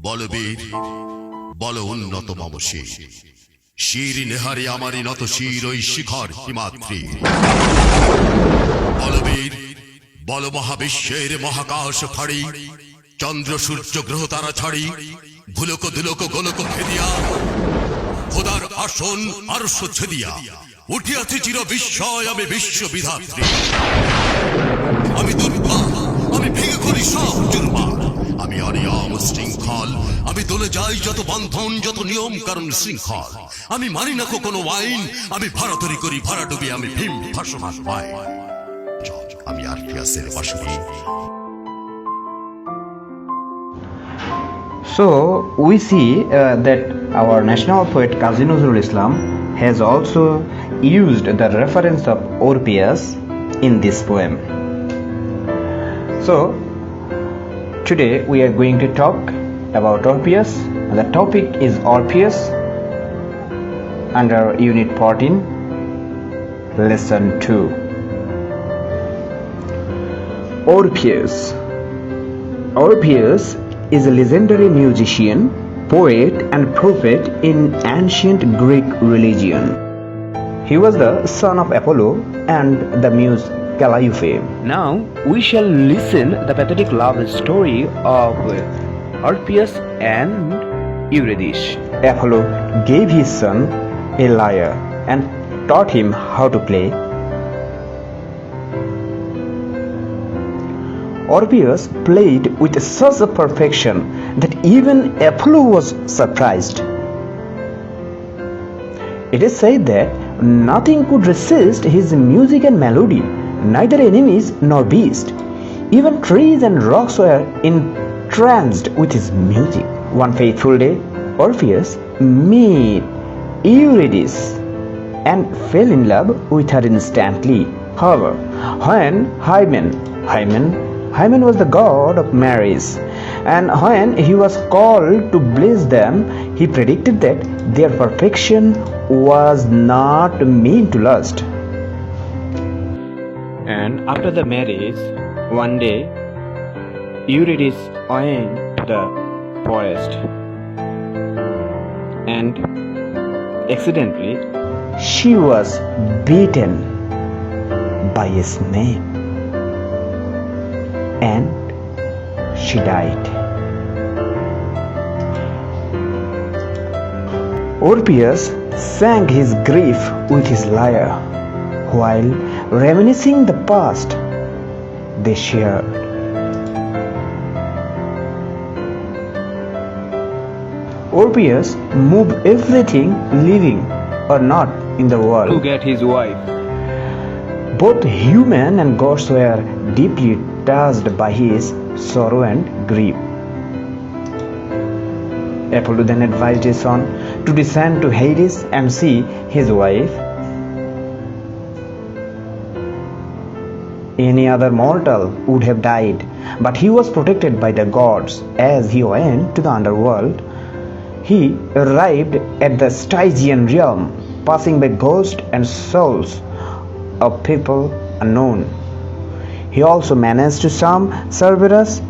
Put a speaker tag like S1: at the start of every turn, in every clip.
S1: বলবীর বল উন্নত মম শির, শির নেহারে আমারি নত শির ওই শিখর হিমাদ্রি। বলবীর বল মহাবিশ্বের মহাকাশ ফাড়ি, চন্দ্র সূর্য গ্রহ তারা ছাড়ি, ভুলক দুলক গোলক ভেদিয়া, খোদার আসন আরশ ছেদিয়া উঠিয়াছে চির বিস্ময় আমি বিশ্ব বিধাত্রী। আমি দুর্বা, আমি ভেঙে করি সব জুরমা, আমি অনিয়ম শৃঙ্খল, আমি দলে যাই যত বন্ধন যত নিয়ম কারণ শৃঙ্খল, আমি মানি না কোনো আইন, আমি ভারতরি করি ভরাডুবি, আমি ভীম ভাসমান পাই, আমি আরপিএসের Bansuri.
S2: So we see that our national poet Kazi Nazrul Islam has also used the reference of Orpheus in this poem. So today we are going to talk about Orpheus. The topic is Orpheus under Unit 14, Lesson 2. Orpheus. Orpheus is a legendary musician, poet and prophet in ancient Greek religion. He was the son of Apollo and the muse Calliope. Now we shall listen the pathetic love story of Orpheus and Eurydice. Apollo gave his son a lyre and taught him how to play. Orpheus played with such a perfection that even Apollo was surprised. It is said that nothing could resist his music and melody, neither enemies nor beasts. Even trees and rocks were entranced with his music. One fateful day, Orpheus met Eurydice and fell in love with her instantly. However, when Hymen was the god of marriage, and when he was called to bless them, he predicted that their perfection was not meant to last. And after the marriage, one day, Eurydice went to the forest, and accidentally, she was beaten by a snake, and she died. Orpheus sang his grief with his lyre, while reminiscing the past they shared. Orpheus moved everything living or not in the world to get his wife. Both human and gods were deeply touched by his sorrow and grief. Apollo then advised his son to descend to Hades and see his wife. Any other mortal would have died, but he was protected by the gods. As he went to the underworld, he arrived at the Stygian realm, passing by ghosts and souls of people unknown. He also managed to summon Cerberus,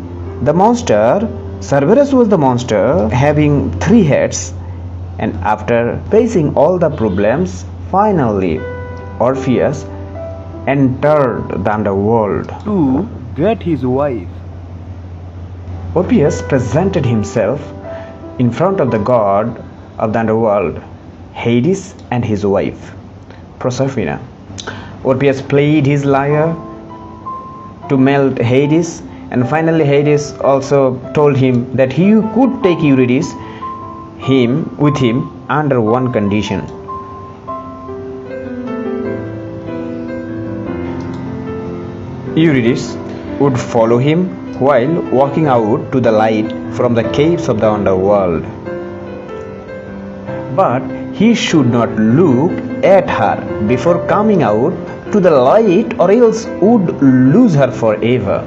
S2: the monster. Cerberus was the monster having 3 heads, and after facing all the problems, finally Orpheus entered the underworld to get his wife. Orpheus presented himself in front of the god of the underworld, Hades, and his wife, Proserpina. Orpheus played his lyre to melt Hades, and finally Hades also told him that he could take Eurydice with him under one condition. Eurydice would follow him while walking out to the light from the caves of the underworld. But he should not look at her before coming out to the light, or else would lose her forever.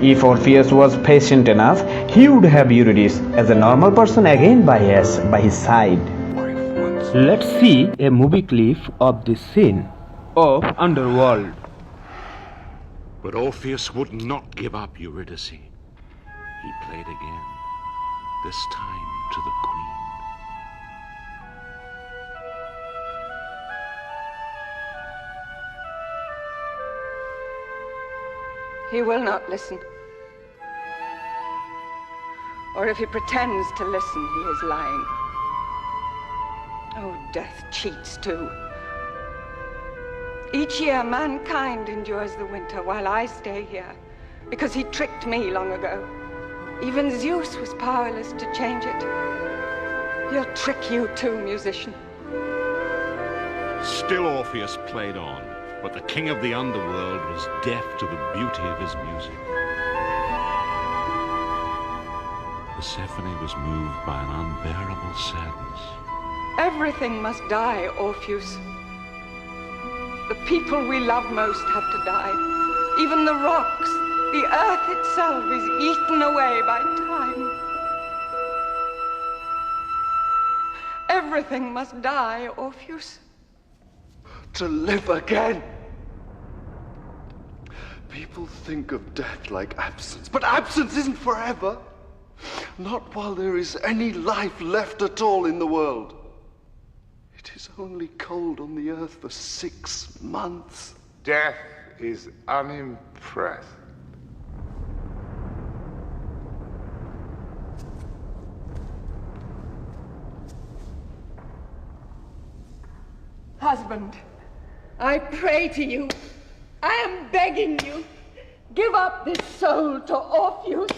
S2: If Orpheus was patient enough, he would have Eurydice as a normal person again by his side. Let's see a movie clip of this scene of Underworld.
S3: But Orpheus would not give up Eurydice. He played again, this time to the Queen.
S4: He will not listen. Or if he pretends to listen, he is lying. Oh, death cheats too. Each year, mankind endures the winter while I stay here, because he tricked me long ago. Even Zeus was powerless to change it. He'll trick you too, musician.
S3: Still Orpheus played on, but the king of the underworld was deaf to the beauty of his music. Persephone was moved by an unbearable sadness.
S4: Everything must die, Orpheus. The people we love most have to die. Even the rocks, the earth itself is eaten away by time. Everything must die, Orpheus.
S5: To live again. People think of death like absence, but absence isn't forever. Not while there is any life left at all in the world. It is only cold on the earth for 6 months.
S6: Death is unimpressed.
S4: Husband, I pray to you, I am begging you, give up this soul to Orpheus.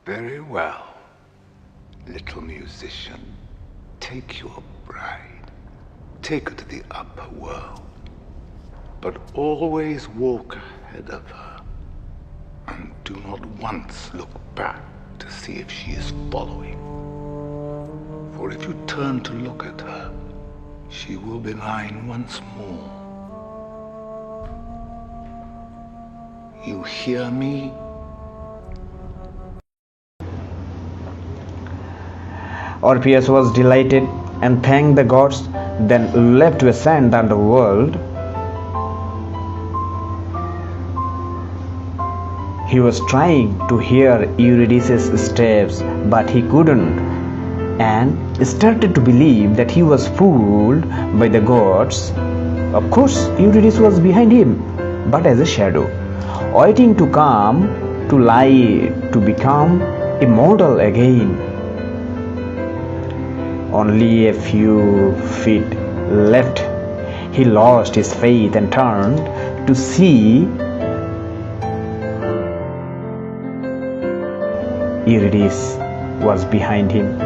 S6: Very well, little musician. Take your bride. Take her to the upper world. But always walk ahead of her. And do not once look back to see if she is following. For if you turn to look at her, she will be lying once more. You hear me?
S2: Orpheus was delighted and thanked the gods, then left to ascend the underworld. He was trying to hear Eurydice's steps, but he couldn't, and started to believe that he was fooled by the gods. Of course, Eurydice was behind him, but as a shadow, waiting to come to light, to become immortal again. Only a few feet left, he lost his faith and turned to see Eurydice was behind him,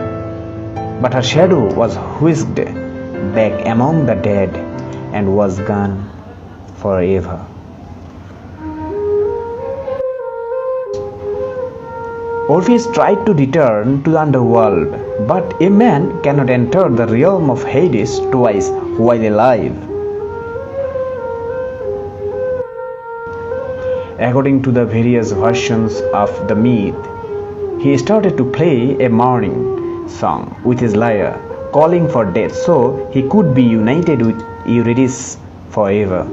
S2: but her shadow was whisked back among the dead and was gone forever. Orpheus tried to return to the underworld, but a man cannot enter the realm of Hades twice while alive. According to the various versions of the myth, he started to play a mourning song with his lyre, calling for death so he could be united with Eurydice forever.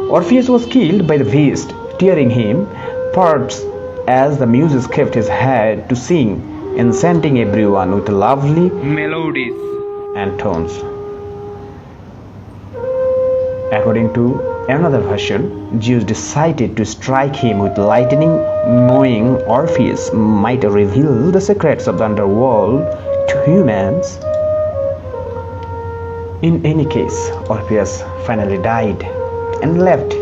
S2: Orpheus was killed by the beast, tearing him parts as the muses kept his head to sing, enchanting everyone with lovely melodies and tones. According to another version, Zeus decided to strike him with lightning, knowing Orpheus might reveal the secrets of the underworld to humans. In any case, Orpheus finally died and left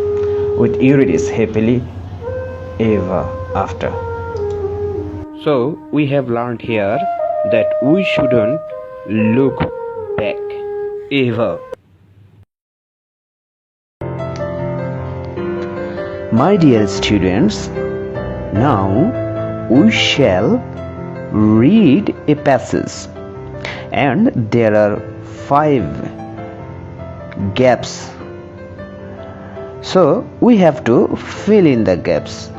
S2: with Eurydice happily ever after. So we have learned here that we shouldn't look back ever. My dear students, now we shall read a passage, and there are 5 gaps. So we have to fill in the gaps,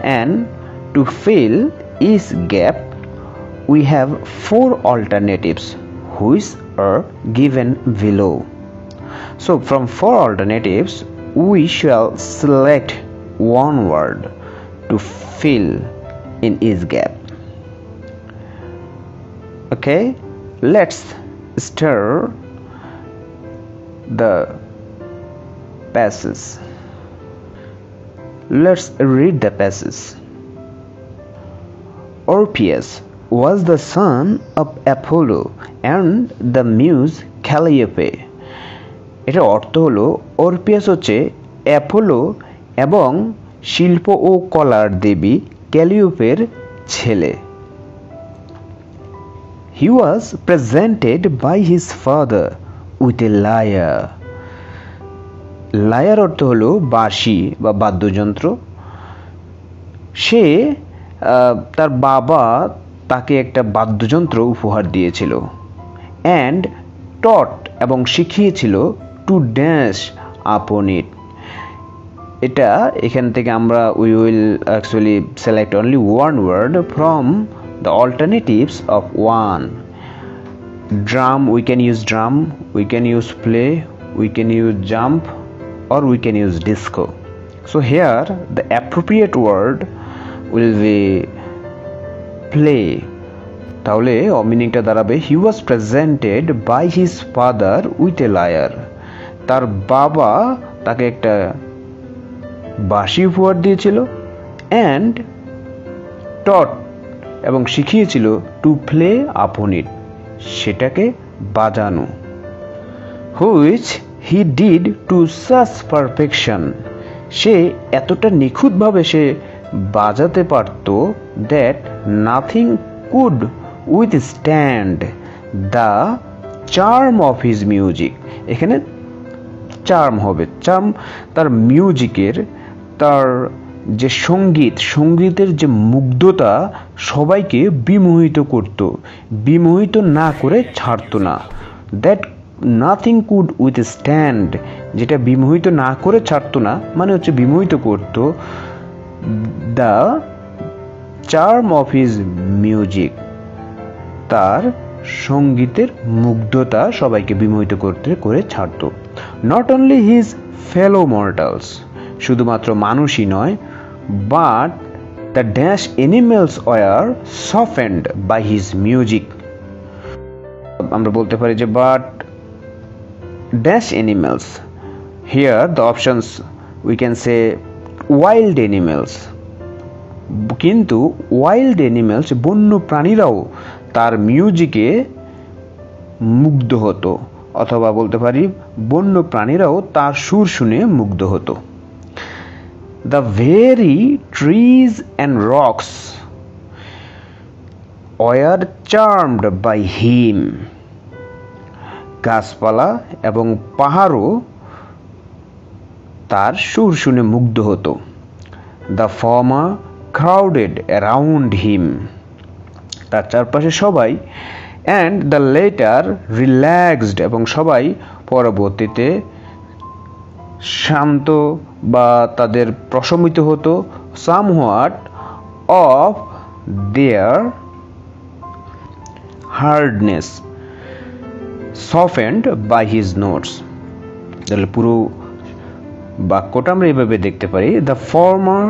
S2: and to fill each gap we have 4 alternatives, which are given below. So from 4 alternatives, we shall select one word to fill in each gap. Okay, let's start the passage. Let's read the passage. Orpheus was the son of Apollo and the muse Calliope. এটার অর্থ হলো অর্পিয়াস হচ্ছে Apollo এবং শিল্প ও কলার দেবী ক্যালিওপের ছেলে। He was presented by his father with a lyre. Liar অর্থ হলো বাঁশি বা বাদ্যযন্ত্র। সে তার বাবা তাকে একটা বাদ্যযন্ত্র উপহার দিয়েছিল। অ্যান্ড টট এবং শিখিয়েছিল টু ড্যান্স আপন ইট। এটা এখান থেকে আমরা we will actually select only one word from the alternatives of one. Drum, we can use drum, we can use play, we can use jump, or we can use disco. So here the appropriate word will be play. তাহলে মিনিংটা দাঁড়াবে he was presented by his father with a lyre. তার বাবা তাকে একটা বাঁশি উপহার দিয়েছিল and taught এবং শিখিয়েছিল to play upon it, সেটাকে বাজানো, which he did to such perfection. সে এতটা নিখুঁতভাবে সে বাজাতে পারত that nothing could withstand the charm of his music. এখানে চার্ম হবে, চার্ম তার মিউজিকের, তার যে সঙ্গীতের যে মুগ্ধতা সবাইকে বিমোহিত করত, বিমোহিত না করে ছাড়তো না। দ্যাট নাথিং কুড উইথস্ট্যান্ড, যেটা বিমোহিত না করে ছাড়তো না মানে হচ্ছে বিমোহিত করত, the charm of his music, তার সঙ্গীতের মুগ্ধতা সবাইকে বিমোহিত করতে করে ছাড়তো। Not only his fellow mortals, শুধুমাত্র মানুষই নয়, but the dash animals were softened by his music. আমরা বলতে পারি যে but dash animals, here the options we can say wild animals, কিন্তু wild animals বন্য প্রাণীরাও তার মিউজিকে মুগ্ধ হতো, অথবা বলতে পারি বন্য প্রাণীরাও তার সুর শুনে মুগ্ধ হতো। The very trees and rocks were charmed by him. গাছপালা এবং পাহাড়ও তার সুর শুনে মুগ্ধ হতো। The former crowded around him, তার চারপাশে সবাই, অ্যান্ড দ্য লেটার রিল্যাক্সড, এবং সবাই পরবর্তীতে শান্ত বা তাদের প্রশমিত হতো, somewhat of their hardness softened by his notes. তাহলে পুরো বাক্যটা আমরা এইভাবে দেখতে পারি, the former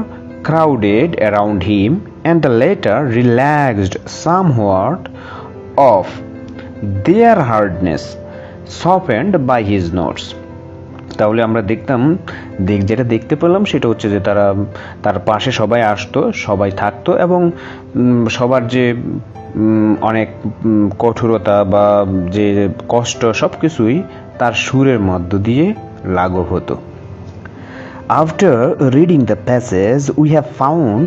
S2: crowded around him and the latter relaxed somewhat of their hardness softened by his notes. তাহলে আমরা যেটা দেখতে পেলাম সেটা হচ্ছে যে তার পাশে সবাই আসতো, সবাই থাকতো, এবং সবার যে অনেক কঠোরতা বা যে কষ্ট সবকিছুই তার সুরের মধ্য দিয়ে লাঘব হতো। After reading the passage, we have found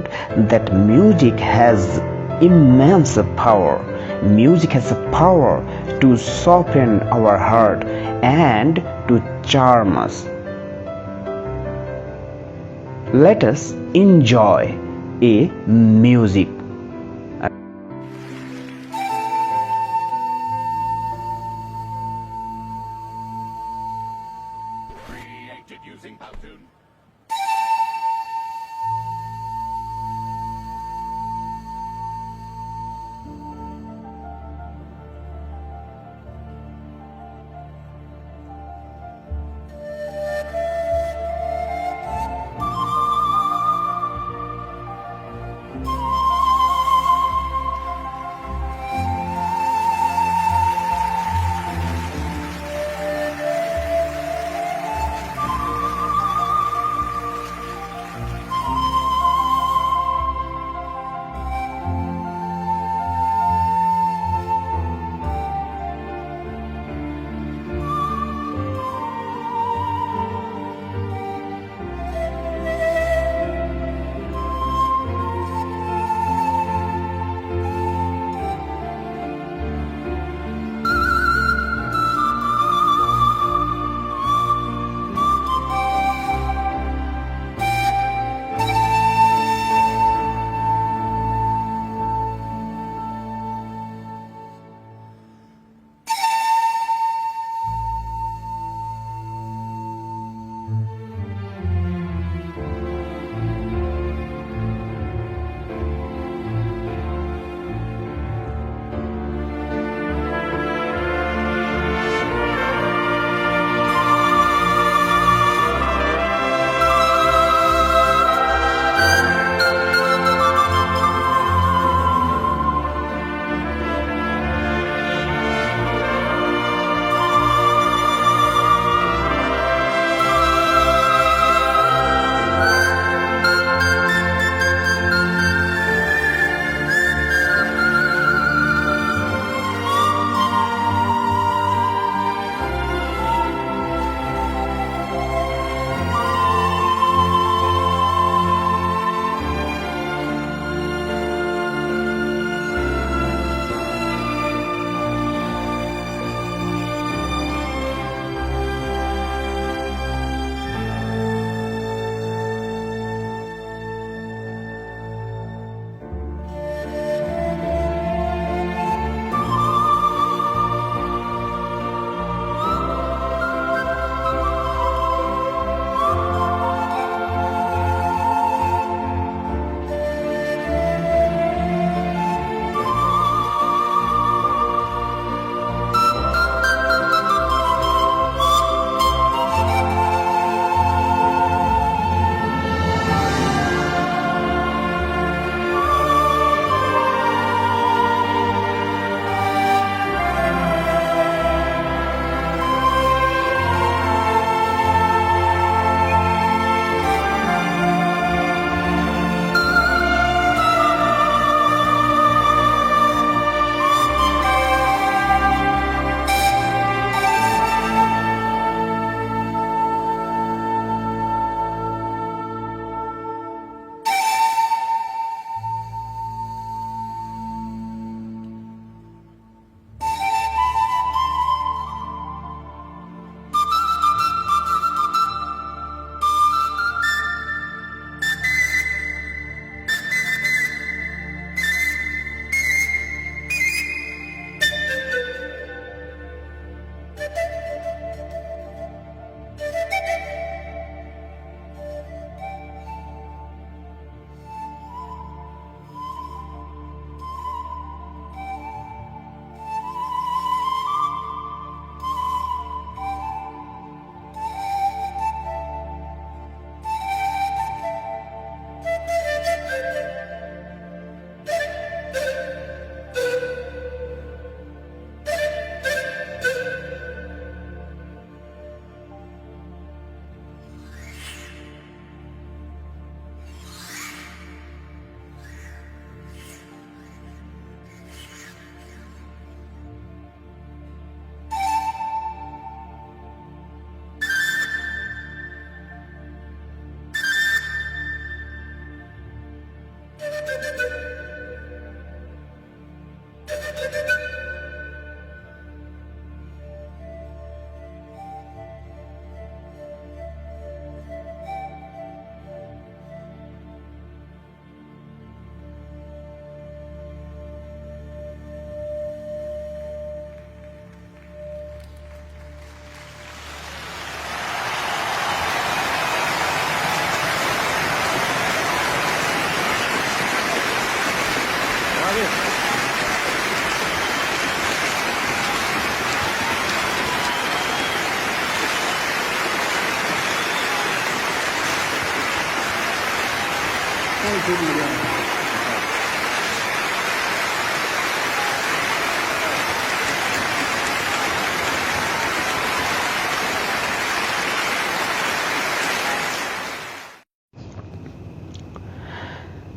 S2: that music has immense power. Music has a power to soften our heart and to charm us. Let us enjoy a music.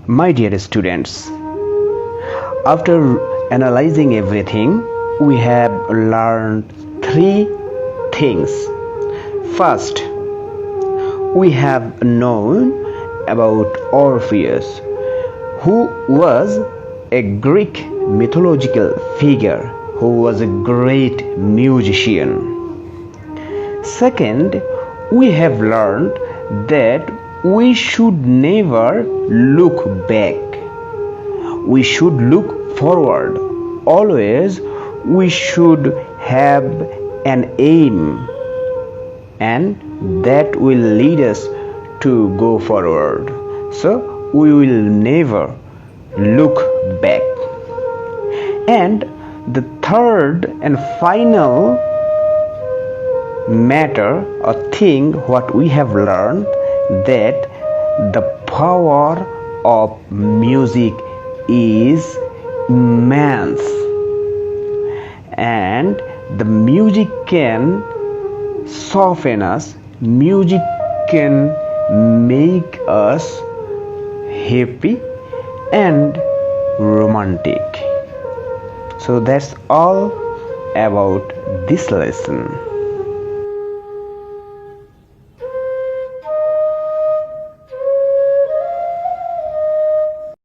S2: My dear students, after analyzing everything, we have learned three things. First, we have known about Orpheus, who was a Greek mythological figure who was a great musician. Second, we have learned that we should never look back. We should look forward. Always we should have an aim, and that will lead us to go forward. So we will never look back. And the third and final matter or thing what we have learned, that the power of music is immense, and the music can soften us, music can make us happy and romantic. So that's all about this lesson.